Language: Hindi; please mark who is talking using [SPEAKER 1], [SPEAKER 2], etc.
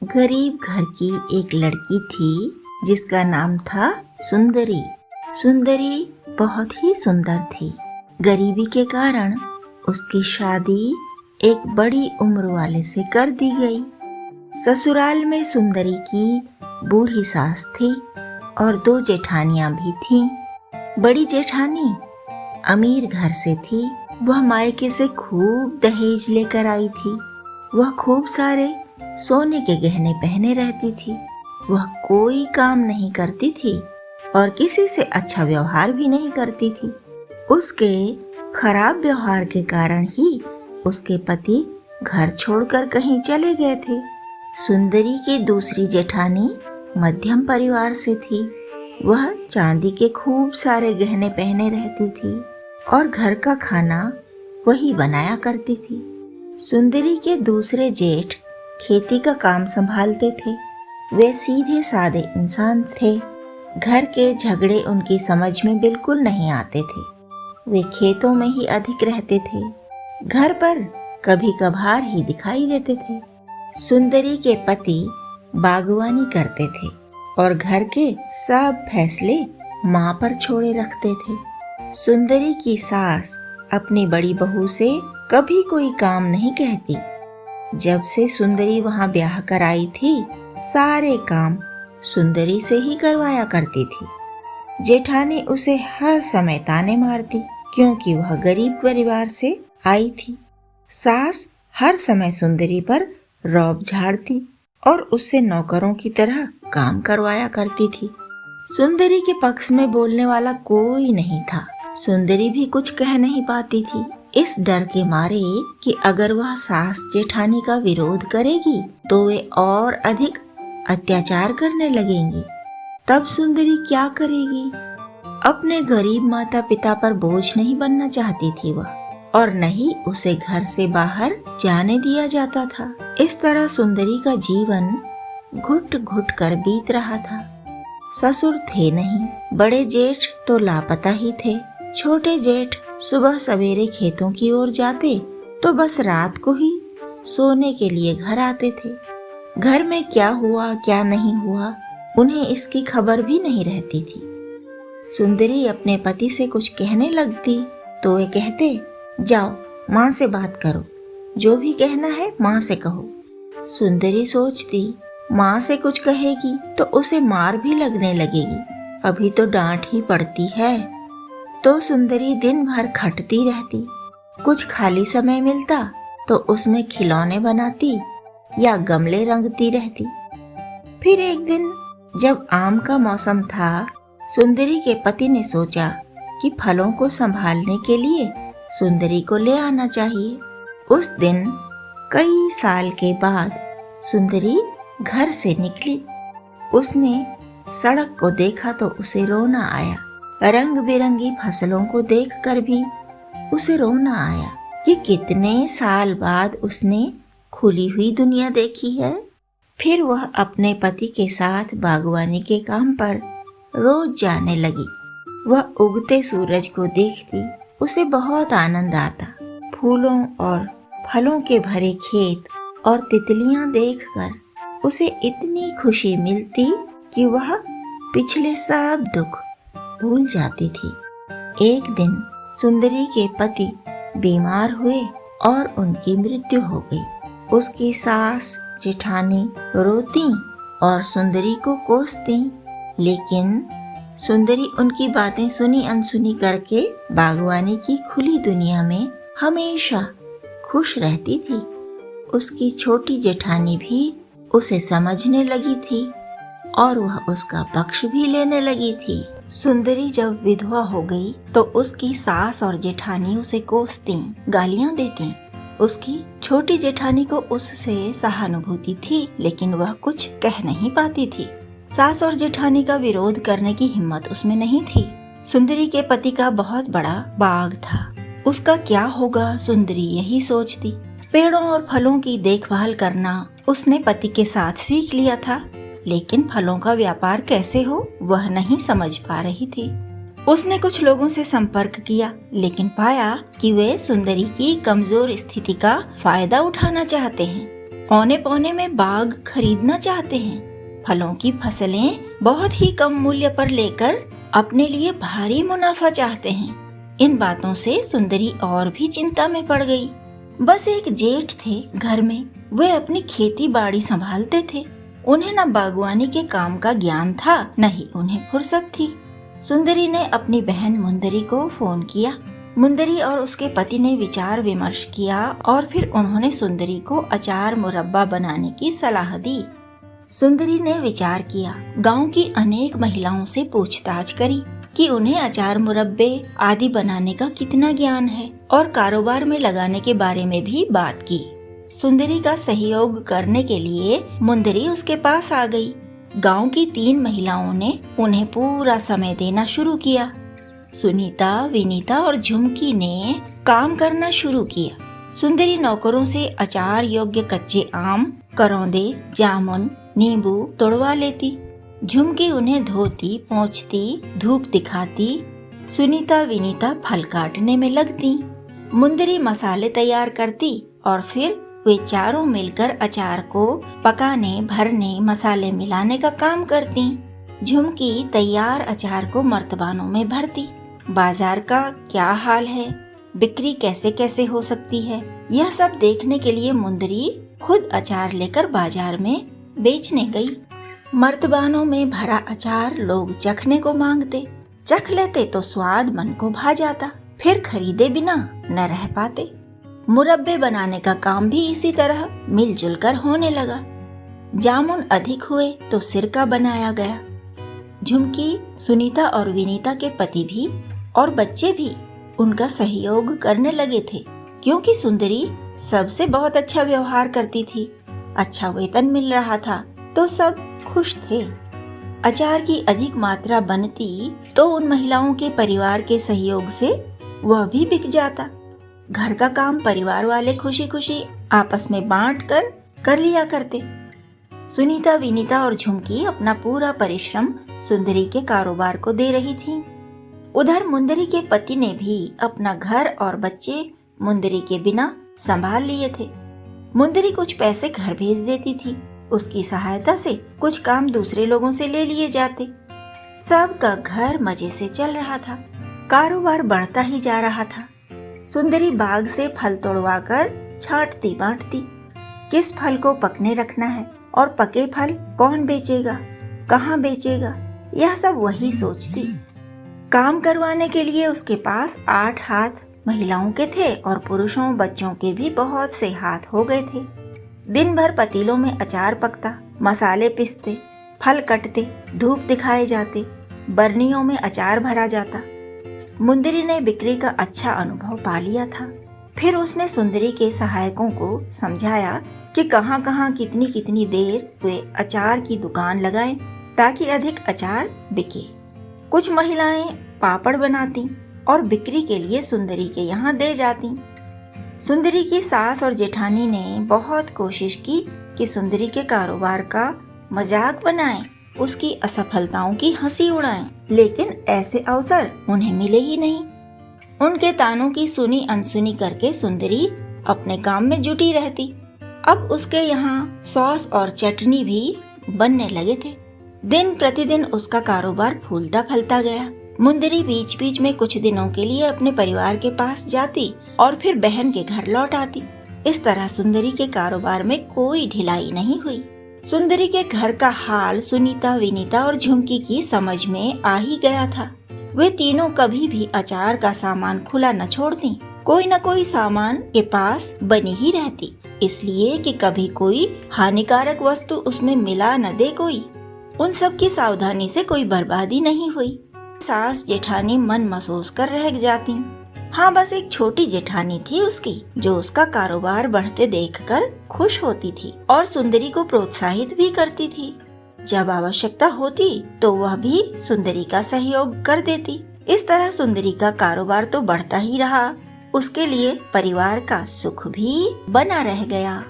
[SPEAKER 1] गरीब घर की एक लड़की थी जिसका नाम था सुंदरी। सुंदरी बहुत ही सुंदर थी। गरीबी के कारण उसकी शादी एक बड़ी उम्र वाले से कर दी गई। ससुराल में सुंदरी की बूढ़ी सास थी और 2 जेठानियां भी थीं। बड़ी जेठानी अमीर घर से थी। वह मायके से खूब दहेज लेकर आई थी। वह खूब सारे सोने के गहने पहने रहती थी। वह कोई काम नहीं करती थी और किसी से अच्छा व्यवहार भी नहीं करती थी। उसके खराब व्यवहार के कारण ही उसके पति घर छोड़कर कहीं चले गए थे। सुंदरी की दूसरी जेठानी मध्यम परिवार से थी। वह चांदी के खूब सारे गहने पहने रहती थी और घर का खाना वही बनाया करती थी। सुंदरी के दूसरे जेठ खेती का काम संभालते थे। वे सीधे साधे इंसान थे। घर के झगड़े उनकी समझ में बिल्कुल नहीं आते थे। वे खेतों में ही अधिक रहते थे। घर पर कभी कभार ही दिखाई देते थे। सुंदरी के पति बागवानी करते थे और घर के सब फैसले माँ पर छोड़े रखते थे। सुंदरी की सास अपनी बड़ी बहू से कभी कोई काम नहीं कहती। जब से सुंदरी वहाँ ब्याह कर आई थी, सारे काम सुंदरी से ही करवाया करती थी। जेठानी उसे हर समय ताने मारती क्योंकि वह गरीब परिवार से आई थी। सास हर समय सुंदरी पर रौब झाड़ती और उससे नौकरों की तरह काम करवाया करती थी। सुंदरी के पक्ष में बोलने वाला कोई नहीं था। सुंदरी भी कुछ कह नहीं पाती थी, इस डर के मारे कि अगर वह सास जेठानी का विरोध करेगी तो वे और अधिक अत्याचार करने लगेंगी। तब सुंदरी क्या करेगी? अपने गरीब माता पिता पर बोझ नहीं बनना चाहती थी वह, और न ही उसे घर से बाहर जाने दिया जाता था। इस तरह सुंदरी का जीवन घुट घुट कर बीत रहा था। ससुर थे नहीं, बड़े जेठ तो लापता ही थे। छोटे जेठ सुबह सवेरे खेतों की ओर जाते तो बस रात को ही सोने के लिए घर आते थे। घर में क्या हुआ क्या नहीं हुआ उन्हें इसकी खबर भी नहीं रहती थी। सुंदरी अपने पति से कुछ कहने लगती तो वे कहते, जाओ माँ से बात करो, जो भी कहना है माँ से कहो। सुंदरी सोचती, माँ से कुछ कहेगी तो उसे मार भी लगने लगेगी, अभी तो डांट ही पड़ती है। तो सुंदरी दिन भर खटती रहती। कुछ खाली समय मिलता तो उसमें खिलौने बनाती या गमले रंगती रहती। फिर एक दिन जब आम का मौसम था, सुंदरी के पति ने सोचा कि फलों को संभालने के लिए सुंदरी को ले आना चाहिए। उस दिन कई साल के बाद सुंदरी घर से निकली। उसने सड़क को देखा तो उसे रोना आया। रंग बिरंगी फसलों को देखकर भी उसे रोना आया कि कितने साल बाद उसने खुली हुई दुनिया देखी है। फिर वह अपने पति के साथ बागवानी के काम पर रोज जाने लगी। वह उगते सूरज को देखती, उसे बहुत आनंद आता। फूलों और फलों के भरे खेत और तितलियां देखकर उसे इतनी खुशी मिलती कि वह पिछले सब दुख भूल जाती थी। एक दिन सुंदरी के पति बीमार हुए और उनकी मृत्यु हो गई। उसकी सास जेठानी रोती और सुंदरी को कोसती, लेकिन सुंदरी उनकी बातें सुनी अनसुनी करके बागवानी की खुली दुनिया में हमेशा खुश रहती थी। उसकी छोटी जेठानी भी उसे समझने लगी थी और वह उसका पक्ष भी लेने लगी थी। सुंदरी जब विधवा हो गई तो उसकी सास और जेठानी उसे कोसती, गालियां देती। उसकी छोटी जेठानी को उससे सहानुभूति थी, लेकिन वह कुछ कह नहीं पाती थी। सास और जेठानी का विरोध करने की हिम्मत उसमें नहीं थी। सुंदरी के पति का बहुत बड़ा बाग था, उसका क्या होगा सुंदरी यही सोचती। पेड़ों और फलों की देखभाल करना उसने पति के साथ सीख लिया था, लेकिन फलों का व्यापार कैसे हो वह नहीं समझ पा रही थी। उसने कुछ लोगों से संपर्क किया, लेकिन पाया कि वे सुंदरी की कमजोर स्थिति का फायदा उठाना चाहते हैं। औने पौने में बाग खरीदना चाहते हैं। फलों की फसलें बहुत ही कम मूल्य पर लेकर अपने लिए भारी मुनाफा चाहते हैं। इन बातों से सुंदरी और भी चिंता में पड़ गई। बस एक जेठ थे घर में। वे अपनी खेती बाड़ी संभालते थे। उन्हें न बागवानी के काम का ज्ञान था, न ही उन्हें फुर्सत थी। सुंदरी ने अपनी बहन मुंदरी को फोन किया। मुंदरी और उसके पति ने विचार विमर्श किया और फिर उन्होंने सुंदरी को अचार मुरब्बा बनाने की सलाह दी। सुंदरी ने विचार किया, गांव की अनेक महिलाओं से पूछताछ करी कि उन्हें अचार मुरब्बे आदि बनाने का कितना ज्ञान है और कारोबार में लगाने के बारे में भी बात की। सुंदरी का सहयोग करने के लिए मुंदरी उसके पास आ गई। गांव की 3 महिलाओं ने उन्हें पूरा समय देना शुरू किया। सुनीता, विनीता और झुमकी ने काम करना शुरू किया। सुंदरी नौकरों से अचार योग्य कच्चे आम, करौंदे, जामुन, नींबू तोड़वा लेती। झुमकी उन्हें धोती, पोंछती, धूप दिखाती। सुनीता, विनीता फल काटने में लगती। मुंदरी मसाले तैयार करती और फिर वे चारों मिलकर अचार को पकाने, भरने, मसाले मिलाने का काम करती। झुमकी तैयार अचार को मर्तबानों में भरती। बाजार का क्या हाल है, बिक्री कैसे कैसे हो सकती है, यह सब देखने के लिए मुंदरी खुद अचार लेकर बाजार में बेचने गई। मर्तबानों में भरा अचार लोग चखने को मांगते। चख लेते तो स्वाद मन को भा जाता, फिर खरीदे बिना न रह पाते। मुरब्बे बनाने का काम भी इसी तरह मिलजुल कर होने लगा। जामुन अधिक हुए तो सिरका बनाया गया। झुमकी, सुनीता और विनीता के पति भी और बच्चे भी उनका सहयोग करने लगे थे, क्योंकि सुंदरी सबसे बहुत अच्छा व्यवहार करती थी। अच्छा वेतन मिल रहा था तो सब खुश थे। अचार की अधिक मात्रा बनती तो उन महिलाओं के परिवार के सहयोग से वह भी बिक जाता। घर का काम परिवार वाले खुशी खुशी आपस में बांट कर लिया करते। सुनीता, विनीता और झुमकी अपना पूरा परिश्रम सुंदरी के कारोबार को दे रही थीं। उधर मुंदरी के पति ने भी अपना घर और बच्चे मुंदरी के बिना संभाल लिए थे। मुंदरी कुछ पैसे घर भेज देती थी। उसकी सहायता से कुछ काम दूसरे लोगों से ले लिए जाते। सबका घर मजे से चल रहा था। कारोबार बढ़ता ही जा रहा था। सुंदरी बाग से फल तोड़वा कर छांटती बांटती। किस फल को पकने रखना है और पके फल कौन बेचेगा, कहाँ बेचेगा, यह सब वही सोचती। काम करवाने के लिए उसके पास 8 हाथ महिलाओं के थे और पुरुषों बच्चों के भी बहुत से हाथ हो गए थे। दिन भर पतीलों में अचार पकता, मसाले पिसते, फल कटते, धूप दिखाए जाते, बरनियों में अचार भरा जाता। मुंदरी ने बिक्री का अच्छा अनुभव पा लिया था। फिर उसने सुंदरी के सहायकों को समझाया कि कहाँ कहाँ कितनी कितनी देर वे अचार की दुकान लगाएं ताकि अधिक अचार बिके। कुछ महिलाएं पापड़ बनाती और बिक्री के लिए सुंदरी के यहाँ दे जाती। सुंदरी की सास और जेठानी ने बहुत कोशिश की कि सुंदरी के कारोबार का मजाक बनाएं, उसकी असफलताओं की हंसी उड़ाएं, लेकिन ऐसे अवसर उन्हें मिले ही नहीं। उनके तानों की सुनी अनसुनी करके सुंदरी अपने काम में जुटी रहती। अब उसके यहाँ सॉस और चटनी भी बनने लगे थे। दिन प्रतिदिन उसका कारोबार फूलता फलता गया। मुंदरी बीच बीच में कुछ दिनों के लिए अपने परिवार के पास जाती और फिर बहन के घर लौट आती। इस तरह सुंदरी के कारोबार में कोई ढिलाई नहीं हुई। सुंदरी के घर का हाल सुनीता, विनीता और झुमकी की समझ में आ ही गया था। वे तीनों कभी भी अचार का सामान खुला न छोड़ती। कोई न कोई सामान के पास बनी ही रहती, इसलिए कि कभी कोई हानिकारक वस्तु उसमें मिला न दे कोई। उन सब की सावधानी से कोई बर्बादी नहीं हुई। सास जेठानी मन महसूस कर रह जाती। हाँ, बस एक छोटी जेठानी थी उसकी, जो उसका कारोबार बढ़ते देखकर खुश होती थी और सुंदरी को प्रोत्साहित भी करती थी। जब आवश्यकता होती तो वह भी सुंदरी का सहयोग कर देती। इस तरह सुंदरी का कारोबार तो बढ़ता ही रहा, उसके लिए परिवार का सुख भी बना रह गया।